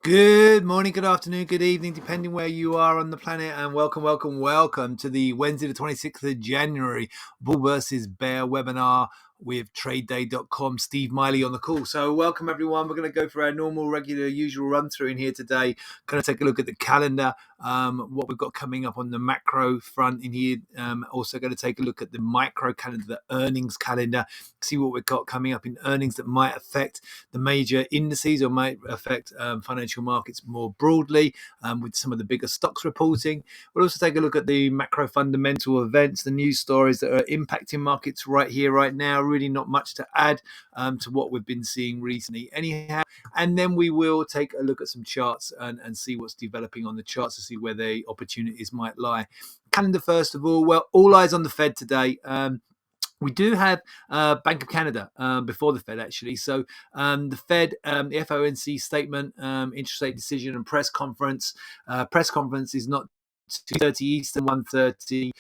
Good morning, good afternoon, good evening, depending where you are on the planet, and welcome to the Wednesday, the 26th of January, Bull versus Bear webinar with TradeDay.com. Steve Miley on the call. So, welcome everyone. We're going to go for our normal, regular, usual run through in here today. Going to take a look at the calendar, what we've got coming up on the macro front in here. Also, going to take a look at the micro calendar, the earnings calendar, see what we've got coming up in earnings that might affect the major indices or might affect financial markets more broadly, with some of the bigger stocks reporting. We'll also take a look at the macro fundamental events, the news stories that are impacting markets right here, right now. Really not much to add to what we've been seeing recently anyhow. And then we will take a look at some charts and see what's developing on the charts to see where the opportunities might lie. Calendar first of all. Well, all eyes on the Fed today. We do have Bank of Canada before the Fed, actually. So the Fed, the FOMC statement, interest rate decision and press conference. Press conference is not 2:30 Eastern, 1:30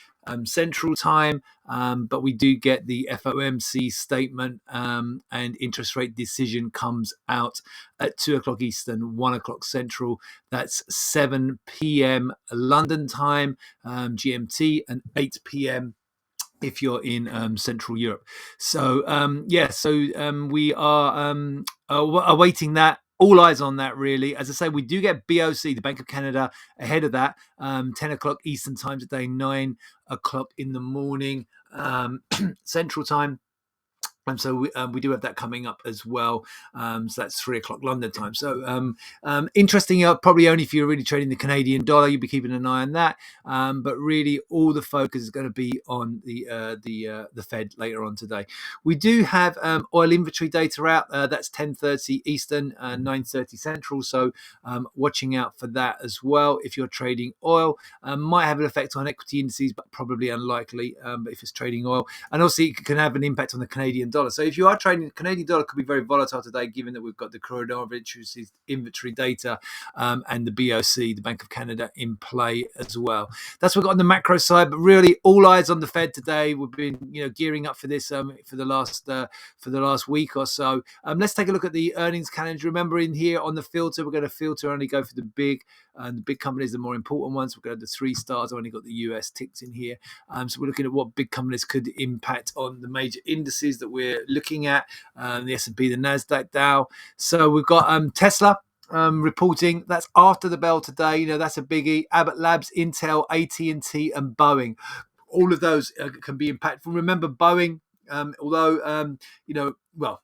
Central Time, but we do get the FOMC statement, and interest rate decision comes out at 2 o'clock Eastern, 1 o'clock Central. That's 7 p.m. London time, GMT, and 8 p.m. if you're in Central Europe. So we are awaiting that. All eyes on that, really. As I say, we do get BOC, the Bank of Canada, ahead of that. 10 o'clock Eastern time today, 9 o'clock in the morning Central time. And so we do have that coming up as well. So that's 3 o'clock London time. So interesting, probably only if you're really trading the Canadian dollar, you'll be keeping an eye on that. But really, all the focus is going to be on the Fed later on today. We do have oil inventory data out. That's 10:30 Eastern, 9:30 Central. So watching out for that as well. If you're trading oil, might have an effect on equity indices, but probably unlikely. But if it's trading oil, and also it can have an impact on the Canadian dollar. So if you are trading, the Canadian dollar could be very volatile today, given that we've got the corridor of inventory data and the BOC, the Bank of Canada, in play as well. That's what we've got on the macro side. But really, all eyes on the Fed today. We've been gearing up for this for the last week or so. Let's take a look at the earnings calendar. Remember, in here on the filter, we're going to filter only go for the big companies, the more important ones. We're going to have the 3 stars. I've only got the US ticked in here. So we're looking at what big companies could impact on the major indices that we're looking at, the S&P, the NASDAQ, Dow. So we've got Tesla reporting. That's after the bell today. That's a biggie. Abbott Labs, Intel, AT&T, and Boeing. All of those can be impactful. Remember, Boeing, although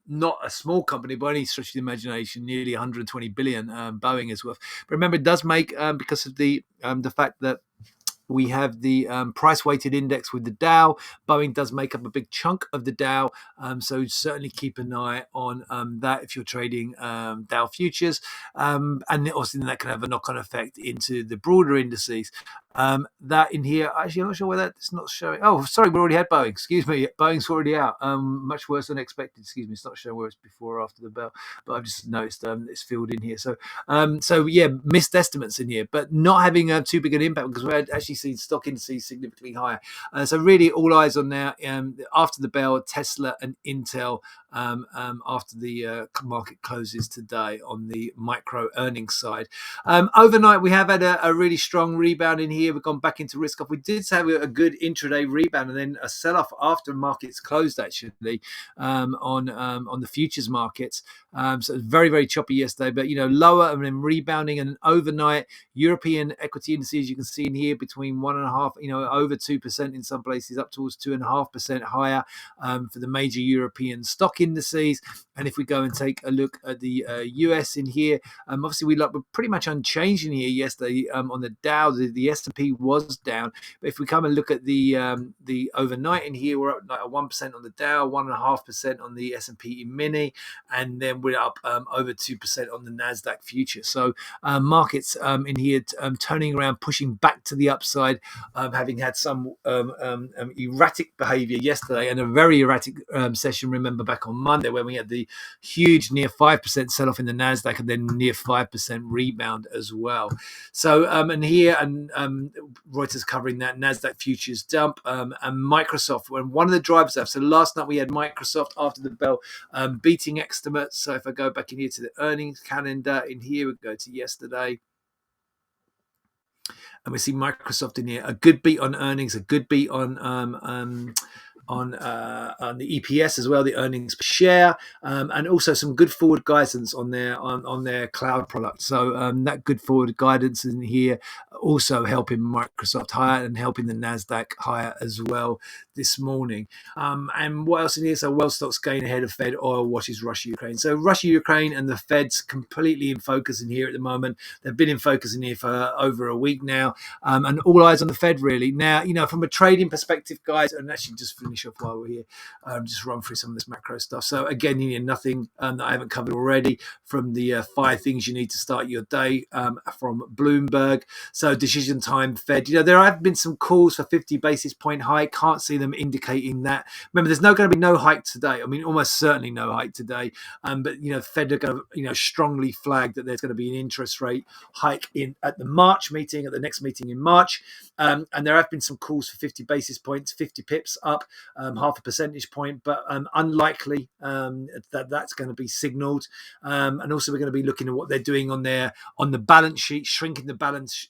not a small company by any stretch of the imagination, nearly 120 billion Boeing is worth. But remember, it does make, because of the fact that we have the price-weighted index with the Dow. Boeing does make up a big chunk of the Dow, so certainly keep an eye on that if you're trading Dow futures. And also that can have a knock-on effect into the broader indices. That in here, actually, I'm not sure why that's not showing. Oh, sorry, we already had Boeing. Excuse me, Boeing's already out. Much worse than expected. Excuse me, it's not showing where it's before or after the bell, but I've just noticed it's filled in here. So missed estimates in here, but not having too big an impact because we had actually seen stock indices significantly higher. So really, all eyes on now after the bell, Tesla and Intel. After the market closes today on the micro earnings side. Overnight, we have had a really strong rebound in here. We've gone back into risk off. We did have a good intraday rebound and then a sell-off after markets closed, actually, on the futures markets. So it was very, very choppy yesterday, but lower and then rebounding. And overnight, European equity indices, you can see in here, between 1.5%, over 2% in some places, up towards 2.5% higher for the major European stock indices. And if we go and take a look at the US in here, obviously we're pretty much unchanged in here yesterday. On the Dow, the S&P was down, but if we come and look at the overnight in here, we're up like 1% on the Dow, 1.5% on the S&P mini, and then we're up over 2% on the NASDAQ future. So markets in here turning around, pushing back to the upside, having had some erratic behavior yesterday and a very erratic session. Remember back on Monday when we had the huge near 5% sell off in the Nasdaq, and then near 5% rebound as well. So and here and Reuters covering that Nasdaq futures dump, and Microsoft were one of the drivers of. So last night we had Microsoft after the bell beating estimates. So if I go back in here to the earnings calendar, in here we go to yesterday, and we see Microsoft in here, a good beat on earnings, a good beat on the EPS as well, the earnings per share, and also some good forward guidance on their cloud product. So that good forward guidance in here also helping Microsoft higher and helping the Nasdaq higher as well this morning. And what else in here? So world stocks gain ahead of Fed oil watches Russia Ukraine. So Russia Ukraine and the Fed's completely in focus in here at the moment. They've been in focus in here for over a week now, and all eyes on the Fed really. Now, from a trading perspective, guys, and actually just finish off while we're here, just run through some of this macro stuff. So again, nothing that I haven't covered already from the 5 things you need to start your day from Bloomberg. So decision time, Fed. There have been some calls for 50 basis point hike. Can't see them indicating that. Remember, there's going to be no hike today. I mean, almost certainly no hike today. But Fed are going to strongly flag that there's going to be an interest rate hike at the March meeting, at the next meeting in March. And there have been some calls for 50 basis points, 50 pips up, half a percentage point, but unlikely that that's going to be signaled. And also we're going to be looking at what they're doing on the balance sheet, shrinking the balance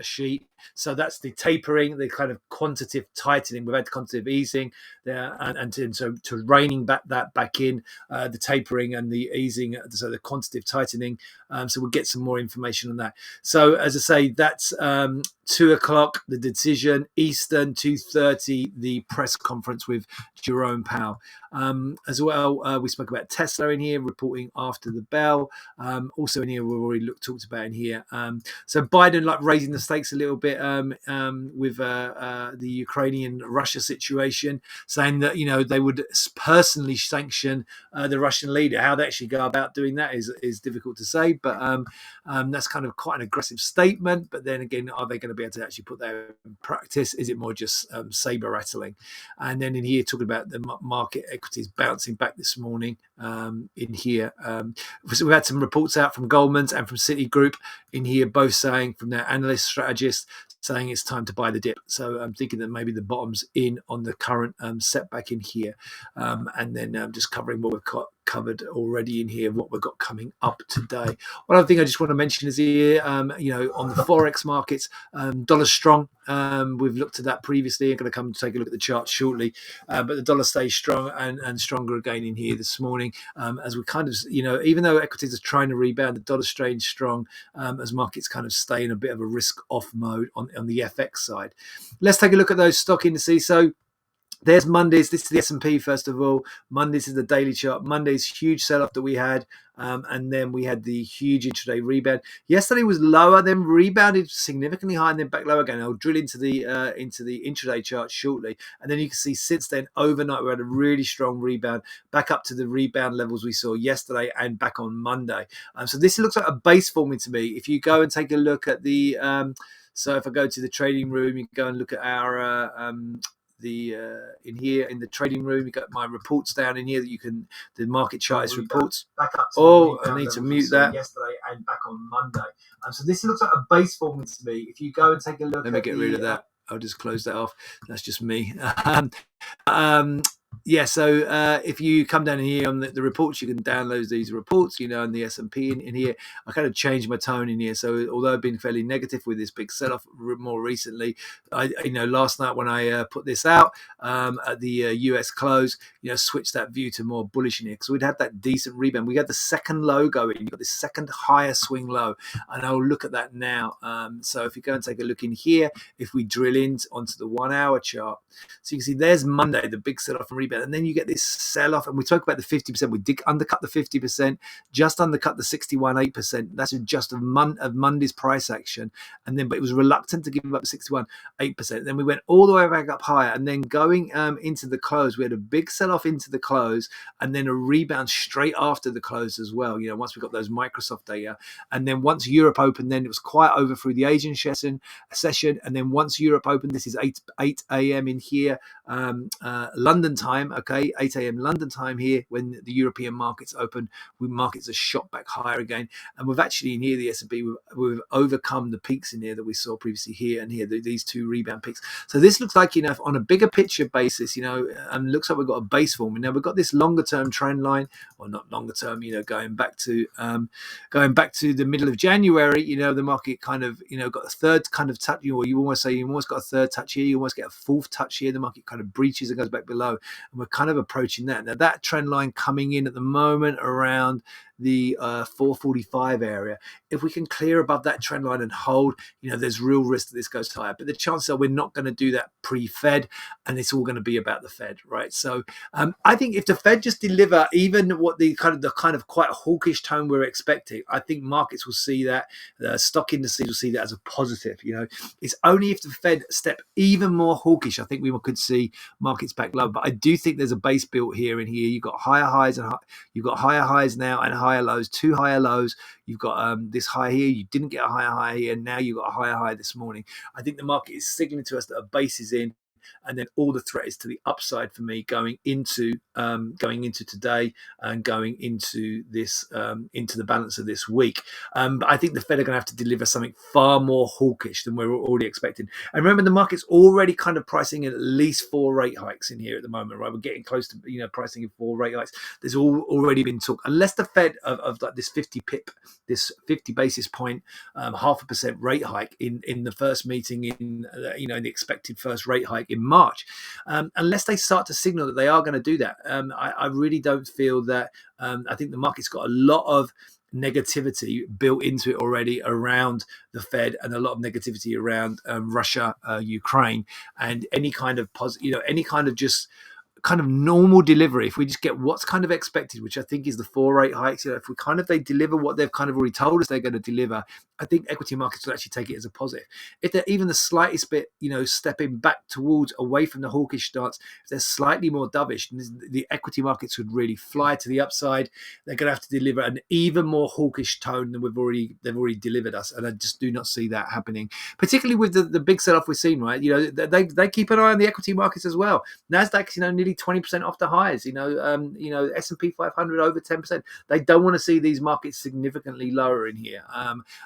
sheet. So that's the tapering, the kind of quantitative tightening. We've had quantitative easing there, and so to reining that back in, the tapering and the easing, so the quantitative tightening. So we'll get some more information on that. So as I say, that's 2:00 the decision Eastern, 2:30 the press conference with Jerome Powell. As well, we spoke about Tesla in here reporting after the bell. Also in here, we've already talked about in here. So Biden raising the stakes a little bit with the Ukrainian-Russia situation, saying that they would personally sanction the Russian leader. How they actually go about doing that is difficult to say, but that's kind of quite an aggressive statement. But then again, are they going to be able to actually put that in practice? Is it more just saber rattling? And then in here, talking about the market equities bouncing back this morning in here. So we've had some reports out from Goldman's and from Citigroup in here, both saying, from their analyst strategists, saying it's time to buy the dip. So I'm thinking that maybe the bottom's in on the current setback in here. And then just covering what we've got covered already in here, what we've got coming up today. One other thing I just want to mention is here, on the forex markets, dollar strong. We've looked at that previously. I'm going to come and take a look at the chart shortly, but the dollar stays strong and stronger again in here this morning, as we kind of, even though equities are trying to rebound, the dollar stays strong as markets kind of stay in a bit of a risk off mode on the FX side. Let's take a look at those stock indices. So there's Mondays. This is the S&P first of all. Mondays is the daily chart. Monday's huge sell-off that we had, and then we had the huge intraday rebound. Yesterday was lower, then rebounded significantly higher, and then back lower again. I'll drill into the intraday chart shortly, and then you can see since then overnight we had a really strong rebound back up to the rebound levels we saw yesterday and back on Monday. So this looks like a base forming to me. If you go and take a look at the, so if I go to the trading room, you can go and look at our in here in the trading room, you got my reports down in here that you can, the market chart is reports. Back up to I need to mute that. Yesterday and back on Monday. So this looks like a base forming to me. If you go and take a look, let me get rid of that. I'll just close that off. That's just me. So if you come down here on the reports, you can download these reports, and the S&P in here. I kind of changed my tone in here. So although I've been fairly negative with this big sell-off more recently, last night when I put this out at the US close, switched that view to more bullish in here because we'd had that decent rebound. We had the second low going. You got the second higher swing low, and I'll look at that now. So if you go and take a look in here, if we drill onto the 1 hour chart, so you can see there's Monday, the big sell-off and rebound, and then you get this sell-off, and we talk about the 50%. We did undercut the 50%, just undercut the 61.8%. That's just of Monday's price action, and then but it was reluctant to give up the 61.8%. Then we went all the way back up higher, and then going into the close, we had a big sell-off into the close, and then a rebound straight after the close as well. Once we got those Microsoft data, and then once Europe opened, then it was quiet over through the Asian session, and then once Europe opened, this is 8 a.m. in here, London time. time, okay, 8 a.m. London time here, when the European markets open, markets are shot back higher again. And we've actually in here, the S&P, we've overcome the peaks in here that we saw previously here and here, these two rebound peaks. So this looks like, on a bigger picture basis, looks like we've got a base form. Now we've got this longer term trend line, or not longer term, going back to the middle of January, the market kind of, got a third kind of touch, or you almost say you almost got a third touch here, you almost get a fourth touch here, the market kind of breaches and goes back below, and we're kind of approaching that. Now that trend line coming in at the moment around the 445 area, if we can clear above that trend line and hold, there's real risk that this goes higher, but the chances are we're not going to do that pre-Fed, and it's all going to be about the Fed, right? So I think if the Fed just deliver even what the kind of quite hawkish tone we're expecting, I think markets will see that, stock indices will see that as a positive. It's only if the Fed step even more hawkish, I think we could see markets back low. But I do think there's a base built here and here. You've got higher highs now and higher lows, two higher lows. You've got this high here. You didn't get a higher high here. Now you've got a higher high this morning. I think the market is signaling to us that a base is in, and then all the threat is to the upside for me going into today and going into this into the balance of this week. But I think the Fed are going to have to deliver something far more hawkish than we're already expecting. And remember, the market's already kind of pricing in at least 4 rate hikes in here at the moment, right? We're getting close to pricing in 4 rate hikes. There's already been talk, unless the Fed of like this 50 basis point 0.5% rate hike in the first meeting in the expected first rate hike in March, unless they start to signal that they are going to do that. I really don't feel that. I think the market's got a lot of negativity built into it already around the Fed, and a lot of negativity around Russia, Ukraine, and any kind of any kind of just kind of normal delivery. If we just get what's kind of expected, which I think is the 4 rate hikes, if we they deliver what they've kind of already told us they're going to deliver, I think equity markets will actually take it as a positive. If they're even the slightest bit, stepping back away from the hawkish stance, if they're slightly more dovish, the equity markets would really fly to the upside. They're going to have to deliver an even more hawkish tone than they've already delivered us, and I just do not see that happening. Particularly with the big sell-off we've seen, right? They keep an eye on the equity markets as well. Nasdaq's nearly 20% off the highs. S&P 500 over 10%. They don't want to see these markets significantly lower in here.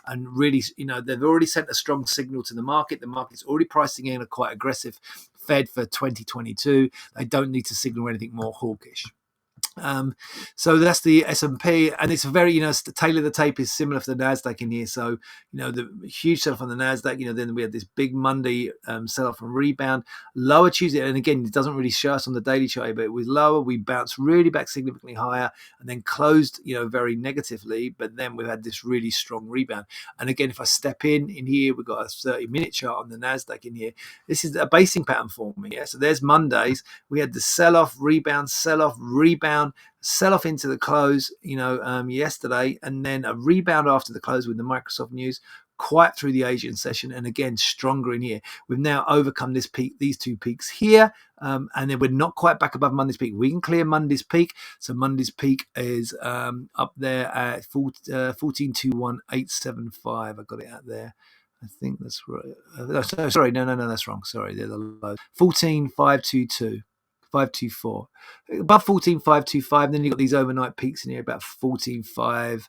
And really, they've already sent a strong signal to the market. The market's already pricing in a quite aggressive Fed for 2022. They don't need to signal anything more hawkish. So that's the S&P, and it's very, the tail of the tape is similar for the Nasdaq in here. So, the huge sell-off on the Nasdaq, then we had this big Monday sell-off and rebound, lower Tuesday, and again, it doesn't really show us on the daily chart, but it was lower. We bounced really back significantly higher and then closed, very negatively, but then we've had this really strong rebound. And again, if I step in here, we've got a 30-minute chart on the Nasdaq in here. This is a basing pattern for me. Yeah? So there's Mondays. We had the sell-off, rebound, sell-off into the close, yesterday, and then a rebound after the close with the Microsoft news, quite through the Asian session, and again stronger in here. We've now overcome this peak, these two peaks here, and then we're not quite back above Monday's peak. We can clear Monday's peak, so Monday's peak is up there at 14,218.75. I got it out there. I think that's right. No, that's wrong. Sorry, they're the lows. 14,522. 524 above 14,525. Then you've got these overnight peaks in here about 14,500.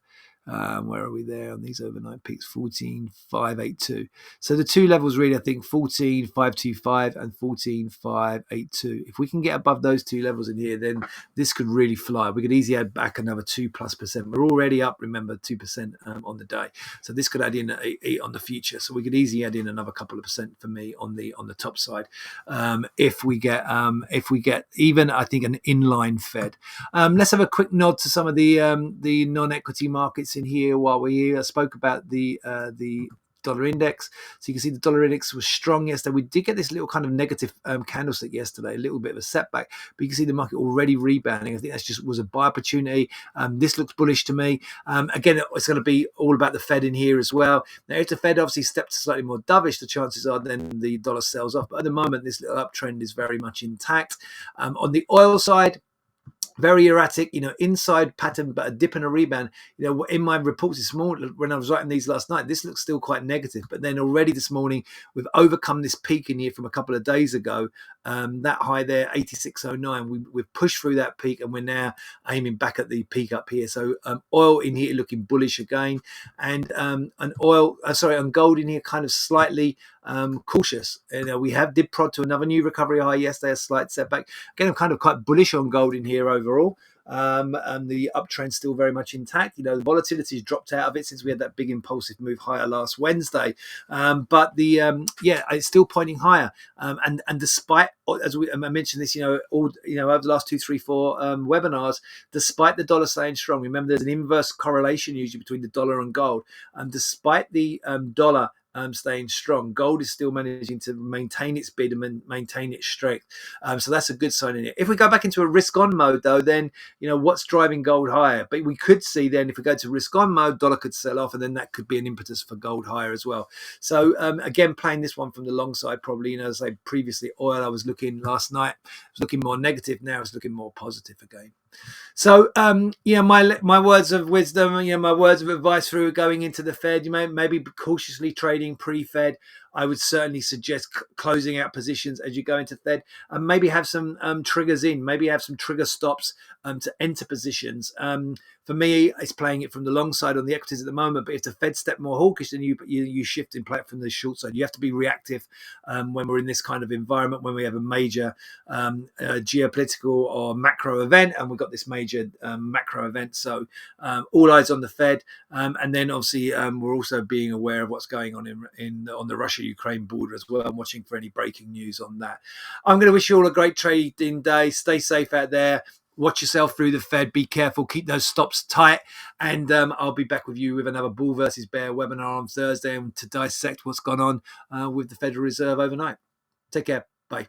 Where are we there on these overnight peaks? 14,582. So the two levels really, I think, 14,525 and 14,582. If we can get above those two levels in here, then this could really fly. We could easily add back another 2+%. We're already up, remember, 2% on the day. So this could add in on the future. So we could easily add in another couple of percent for me on the top side. If we get even, I think, an inline Fed. Let's have a quick nod to some of the non-equity markets in here while we're here. I spoke about the dollar index. So you can see the dollar index was strong yesterday. We did get this little kind of negative candlestick yesterday, a little bit of a setback, but you can see the market already rebounding. I think that's just was a buy opportunity. This looks bullish to me. Again, it's going to be all about the Fed in here as well. Now, if the Fed obviously steps slightly more dovish, the chances are then the dollar sells off. But at the moment, this little uptrend is very much intact. On the oil side, very erratic, inside pattern, but a dip and a rebound. In my reports this morning, when I was writing these last night, this looks still quite negative. But then already this morning, we've overcome this peak in here from a couple of days ago, That high there, 86.09. We've pushed through that peak, and we're now aiming back at the peak up here. So oil in here looking bullish again, and on gold in here kind of slightly cautious. We did prod to another new recovery high yesterday, a slight setback. Again, I'm kind of quite bullish on gold in here overall. And the uptrend still very much intact. The volatility's dropped out of it since we had that big impulsive move higher last Wednesday. But it's still pointing higher. And despite, as I mentioned this, over the last 2, 3, 4 webinars, despite the dollar staying strong, remember there's an inverse correlation usually between the dollar and gold. And despite the dollar staying strong, gold is still managing to maintain its bid and maintain its strength. So that's a good sign in it. If we go back into a risk on mode though, then what's driving gold higher? But we could see then, if we go to risk on mode, dollar could sell off, and then that could be an impetus for gold higher as well. So again, playing this one from the long side, probably, as I previously, oil, I was looking last night, was looking more negative. Now it's looking more positive again. So, my words of wisdom, my words of advice through going into the Fed, you maybe cautiously trading pre-Fed. I would certainly suggest closing out positions as you go into Fed, and maybe have some triggers in, maybe have some trigger stops to enter positions. For me, it's playing it from the long side on the equities at the moment. But if the Fed step more hawkish, then you shift and play it from the short side. You have to be reactive when we're in this kind of environment, when we have a major geopolitical or macro event, and we've got this major macro event. So all eyes on the Fed, and then obviously we're also being aware of what's going on on the Russia-Ukraine border as well. I'm watching for any breaking news on that. I'm going to wish you all a great trading day. Stay safe out there. Watch yourself through the Fed. Be careful. Keep those stops tight. And I'll be back with you with another bull versus bear webinar on Thursday, and to dissect what's gone on with the Federal Reserve overnight. Take care. Bye.